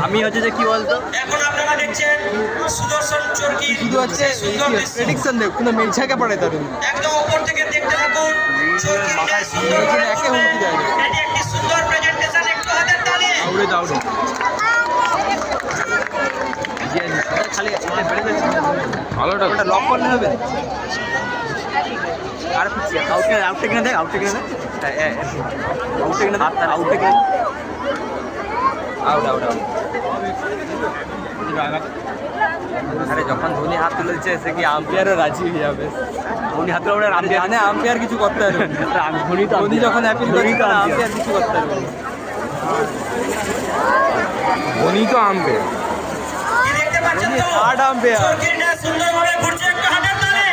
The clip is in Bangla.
আমি হচ্ছে যে কি বলতো এখন আপনারা দেখছেন সুদর্শন চরকি শুধু হচ্ছে প্রেডিকশন দেখ কোনো মেঘাকে পড়ে তার একদম উপর থেকে দেখতে থাকুন চরকির এই সুন্দর একে হুমকি দেয় এটি একটি সুন্দর প্রেজেন্টেশন একটু হাতের তালি আউড়ে দাউড়ে খালি বেড়ে যাচ্ছে ভালোটা ওটা লক করলে হবে আর আউটটা কিনে দেখ আউটটা কিনে দেখ আউটটা কিনে দেখ আউটটা কিনে আউট আউট আউট আরে যখন ধোনি হাত তুলেছে সে কি আম্পায়ারও রাজি হয়ে যাবে ধোনি হাত তুলে জানে আম্পায়ার কিছু করতে পারবে ধোনি যখন অ্যাপিল করে আম্পায়ার কিছু করতে পারবে ধোনি তো আম্পায়ার কি দেখতে পাচ্ছেন তো থার্ড আম্পায়ার চরকিটা সুন্দরভাবে ঘুরছে একটু হাতের তালি